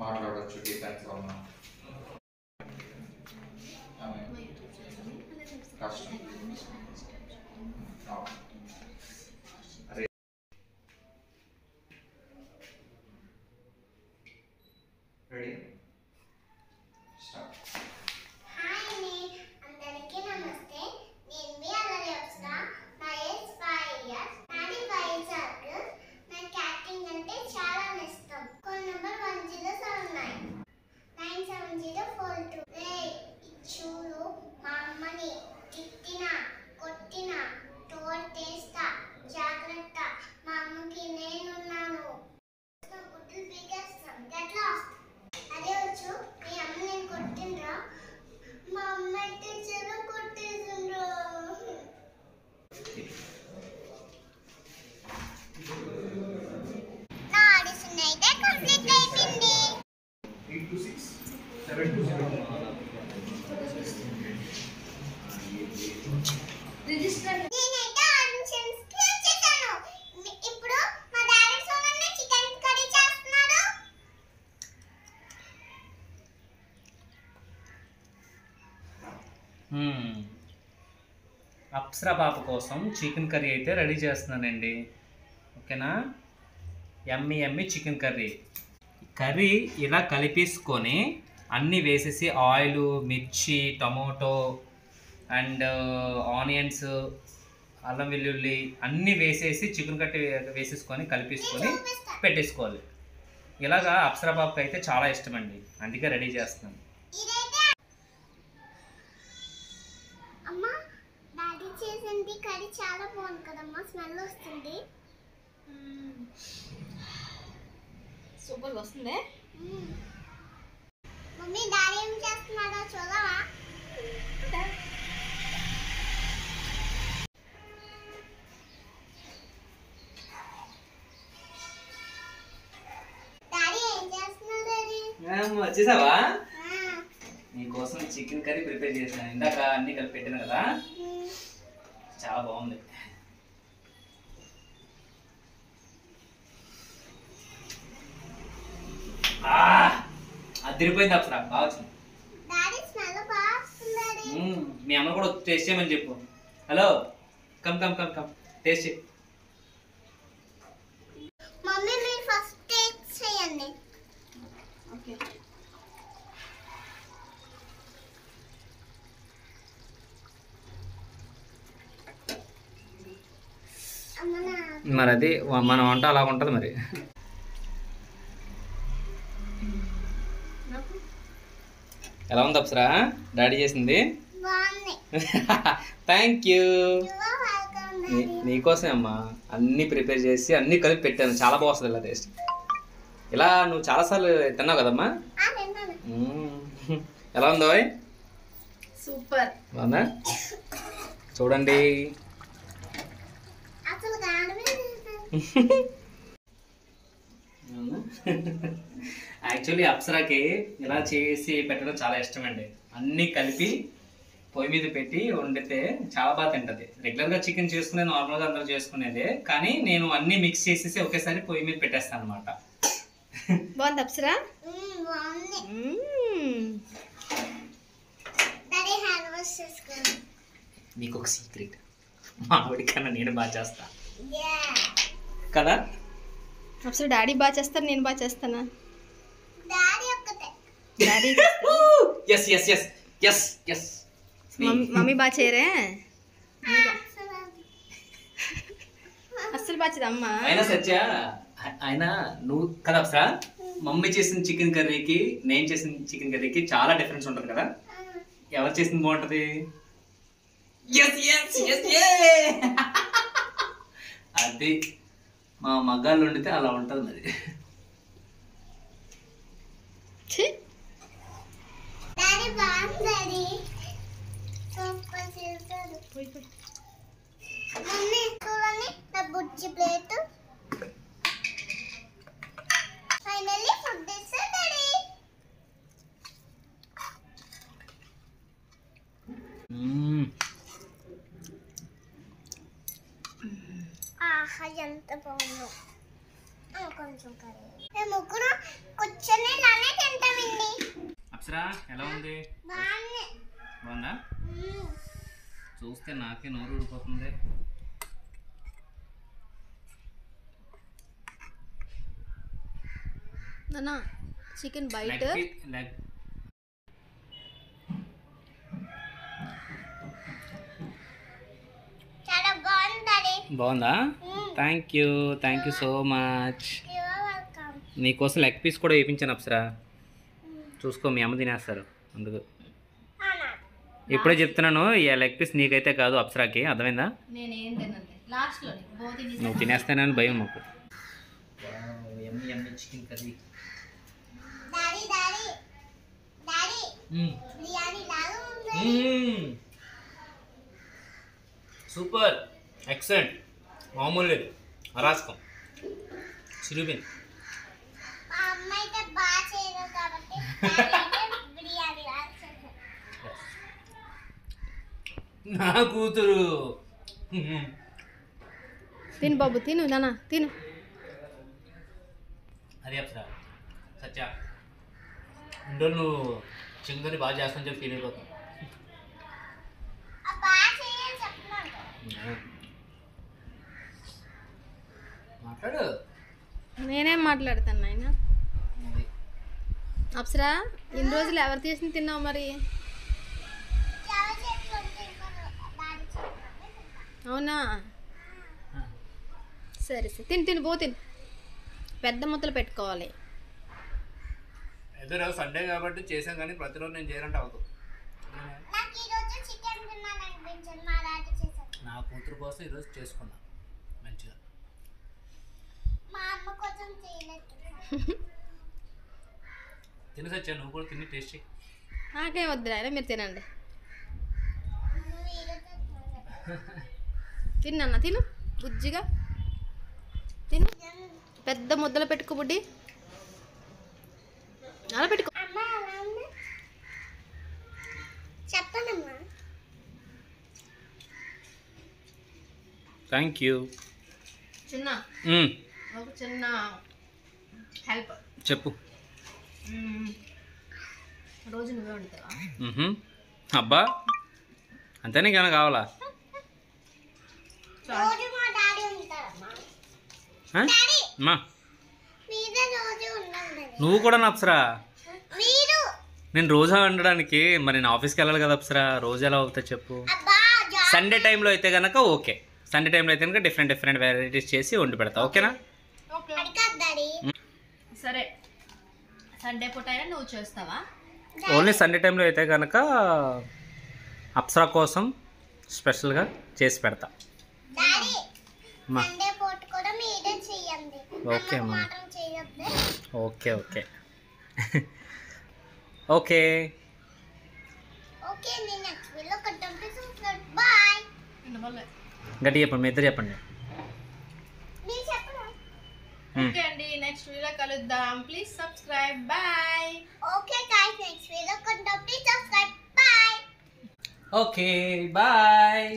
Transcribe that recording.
మాట్లాడవచ్చు డిఫెన్స్ ఉన్నా కష్టం. Ready start. హాయ్ అండి, అందరికీ నమస్తే. నేను మీ అల్లరి అప్సరా. నా ఏజ్ 5 years. నాది వైజాగ్. నాకు యాక్టింగ్ అంటే చాలా ఇష్టం. Phone number 1079 97042. చూడు, మా అమ్మని తిట్టినా కొట్టినా తోడు తీస్తా, జాగ్రత్త. మా అమ్మకి నేనున్నాను. గుడ్లు పీకేస్తాను. ఎట్లా అదే వచ్చు. మీ అమ్మ నేను కొట్టిండ్రా? మా అమ్మ అయితే చెరు కొట్టేసిండ్రా. నా ఆడిషన్ అయితే కంప్లీట్ అయిపోయింది. 826 720 రిజిస్టర్. నేనైతే ఆడిషన్స్ కి వచ్చేసాను. ఇప్పుడు మా డాడీ సోనల్ని చికెన్ కర్రీ చేస్తున్నాడు. అప్సరా పాప కోసం చికెన్ కర్రీ అయితే రెడీ చేస్తున్నానండి. ఓకేనా? ఎమ్మి చికెన్ కర్రీ ఇలా కలిపేసుకొని అన్నీ వేసేసి ఆయిల్, మిర్చి, టమోటో అండ్ ఆనియన్స్, అల్లం వెల్లుల్లి అన్నీ వేసేసి చికెన్ కర్రీ వేసేసుకొని కలిపేసుకొని పెట్టేసుకోవాలి. ఇలాగా అప్సరా పాపకి అయితే చాలా ఇష్టం అండి, అందుకే రెడీ చేస్తున్నాను. అమ్మా, డాడీ చేసింది కర్రీ చాలా బాగుంది కదమ్మా, స్మెల్ వస్తుంది. సూపర్ వస్తుంది. మమ్మీ, డాడీ ఏం చేస్తున్నాడో చూడవా? డాడీ ఏం చేస్తున్నాడు డాడీ? వచ్చేసావా? నీకోసం చికెన్ కర్రీ ప్రిపేర్ చేశాను. ఇందాక అన్ని కలిపి పెట్టాను కదా, చాలా బాగుంది. అదిరిపోయింది అప్సరా, బాగా వచ్చింది. మీ అమ్మ కూడా టేస్ట్ చేయమని చెప్పు. Hello, come come come come taste చేయి. మమ్మీ, మీరు ఫస్ట్ టేస్ట్ చేయండి. ఓకే. మరి అది మన వంట అలా ఉంటుంది మరి. ఎలా ఉంది అప్సరా డాడీ చేసింది? Thank you. నీకోసమే అమ్మా అన్నీ ప్రిపేర్ చేసి అన్నీ కలిపి పెట్టాను, చాలా బాగుంటుంది ఇలా టేస్ట్. ఇలా నువ్వు చాలాసార్లు తిన్నావు కదమ్మా. ఎలా ఉందో? సూపర్ బాగుందా? చూడండి. యాక్చువల్లీ అప్సరాకి ఇలా చేసి పెట్టడం చాలా ఇష్టం అండి. అన్నీ కలిపి పొయ్యి మీద పెట్టి వండితే చాలా బాగా తింటది. రెగ్యులర్గా చికెన్ చేసుకునే నార్మల్గా అందరూ చేసుకునేదే, కానీ నేను అన్నీ మిక్స్ చేసేసి ఒకేసారి పొయ్యి మీద పెట్టేస్తాను అనమాట. బాగుంది అప్సరా. మీకు ఒక సీక్రెట్, మా ఆవిడ కన్నా నేను బాగా చేస్తా కదా. అప్సరా డాడీ బాగా చేస్తారు, నేను బాగా చేస్తానా? Daddy yes yes yes yes yes mummy బాగా చేయరే? అస్సలు బాగా చేయదు అమ్మ. అయినా సత్య, అయినా నువ్వు కదా అప్సరా, మమ్మీ చేసిన చికెన్ కర్రీకి నేను చేసిన చికెన్ కర్రీకి చాలా డిఫరెన్స్ ఉంటుంది కదా. ఎవరు చేసింది బాగుంటుంది? అది మా మగ్గాళ్ళు వండితే అలా ఉంటుంది మరి. బుజ్జి plate finally food is ready. కొంచెం కర్రీ. మేము ముగ్గురు కూర్చొని ఇలానే తింటామండి. అప్సరా ఎలా ఉంది? బాగుంది. బాగుందా? చూస్తే నాకే నోరు ఊడిపోతుంది. నాన్న చికెన్ బైట్ చాలా బాగుంది డాడీ. బాగుందా? Thank you so much. Your welcome. నీకోసం లెగ్ పీస్ కూడా వేయించాను అప్సరా. చూసుకో, మీ అమ్మ తినేస్తారు అందుకు. అవునా? ఇప్పుడే చెప్తున్నాను, ఈ లెగ్ పీస్ నీకైతే కాదు, అప్సరాకి. అర్థమైందా? నేనేం తినండి లాస్ట్లో నువ్వు తినేస్తానని భయం మాకు. Chicken curry. Daddy daddy daddy biryani లాగా ఉంది. సూపర్, ఎక్సలెంట్, మామూలు లేదు, అరాస్కం, చిరుబిన్. మా అమ్మ అయితే బాగా చేయదు కాబట్టి డాడీ అయితే బిర్యానీ లాగా చేశారు. నా కూతురు. తిను బాబు, తిను నాన్న తిను. అది అప్సరా సత్య ఇంట్లో నువ్వు చికెన్ కర్రీ బాగా చేస్తాను చెప్పి ఫీల్ అయిపోతావు. ఆ బాగా చేయని చెప్తున్నాను. మాట్లాడు. నేనేం మాట్లాడతాను నాయన. అది. అప్సరా ఇన్ని రోజులు ఎవరు చేసి తిన్నావు మరి? చాలా చేతులు ఉంటాయి డాడీ చేతులు. అవునా? సరే సరే తిను తిను బో తిను. పెద్ద ముద్దలు పెట్టుకోవాలి. ఏదో రోజు సండే కాబట్టి చేసాం, కానీ ప్రతిరోజు నేను చేయాలంటే అవుతుంది. నాకు ఈ రోజు చికెన్ తిన్నాను అనిపించింది. మా డాడీ చేశారు. నా కూతురు కోసం ఈరోజు చేసుకున్నా మంచిగా. మా అమ్మ కోసం చేయలేదు. తిని సత్య, నువ్వు కూడా తిని టేస్ట్ చేయి. నాకేం వద్దు నాయన, మీరు తినండి. నువ్వు ఈరోజు తిన్నన్న తిను బుజ్జిగా తిను. పెద్ద ముద్దలు పెట్టుకో బుడ్డి, అలా పెట్టుకో. అమ్మ ఎలా ఉంది చెప్పనమ్మా. Thank you. చిన్న ఒక చిన్న హెల్ప్ చెప్పు. రోజు నువ్వే వండుతావా? అబ్బా, అంతేనే కానీ కావాలా? రోజు మా డాడీ ఉంటారమ్మా. మా మీరే రోజు ఉండండి. నువ్వు కూడా నా అప్సరా. మీరు నేను రోజా వండడానికి మరి నేను ఆఫీస్కి వెళ్ళాలి కదా అప్సరా, రోజు ఎలా అవుతా చెప్పు. అబ్బా సండే టైంలో అయితే కనుక ఓకే, సండే టైంలో అయితే కనుక డిఫరెంట్ డిఫరెంట్ వెరైటీస్ చేసి వండి పెడతా, ఓకేనా? అడిగారు డాడీ. సరే సండే పూట అయినా నువ్వు చేస్తావా? ఓన్లీ సండే టైంలో అయితే కనుక అప్సరా కోసం స్పెషల్గా చేసి పెడతా. డాడీ మా సండే పూట కూడా మీరే చేయండి. ఓకే అమ్మకు మా. మాత్రం చేయొద్దు. Okay okay okay. ఓకే నేను నెక్స్ట్ వీడియోలో కట్టంపి చూస్తాను. బాయ్. గట్టి చెప్పండి, మీ ఇద్దరు చెప్పండి. నేను చెప్పను. ఓకే అండి, నెక్స్ట్ వీడియో కలుద్దాం. Please subscribe. Bye. Okay guys next వీడియోలో కట్టంపి సబ్స్క్రైబ్. బాయ్. Okay bye.